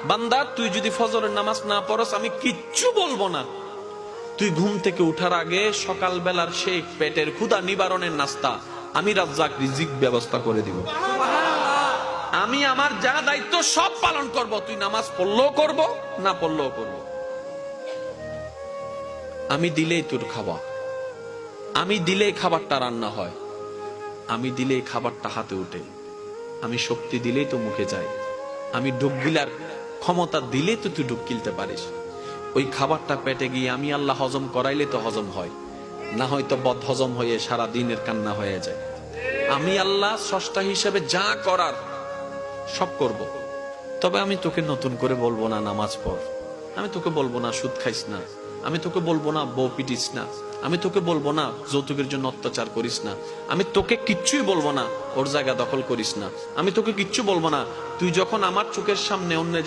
বান্দা তুই যদি ফজরের নামাজ না পড়স আমি কিচ্ছু বলবো না। তুই ঘুম থেকে উঠার আগে সকাল বেলার সেই পেটের ক্ষুধা নিবারণের নাস্তা আমি রাজ্জাক রিজিক ব্যবস্থা করে দিব। আমি আমার যা দায়িত্ব সব পালন করব, তুই নামাজ পড়লেও করব না পড়লেও করব। আমি দিলেই তোর খাওয়া, আমি দিলেই খাবারটা রান্না হয়, আমি দিলেই খাবারটা হাতে উঠে, আমি শক্তি দিলেই তো মুখে যায়, আমি ডুব গিলার ক্ষমতা দিলেই তো তুই ডুব গিলতে পারিস। ওই খাবারটা পেটে গিয়ে আমি আল্লাহ হজম করাইলে তো হজম হয়, না হয়তো বদ হজম হয়ে সারা দিনের কান্না হয়ে যায়। আমি আল্লাহ স্রষ্টা হিসেবে যা করার সব করব। তবে আমি তোকে নতুন করে বলবো না নামাজ পড়, আমি তোকে বলবো না সুদ খাইস না, আমি তোকে বলবো না বউ পিটিস না, আমি তোকে বলবো না যৌতুকের জন্য অত্যাচার করিস না, আমি তোকে কিচ্ছুই বলবো না ওর জায়গা দখল করিস না, আমি তোকে কিচ্ছু বলবো না তুই যখন আমার চোখের সামনে অন্য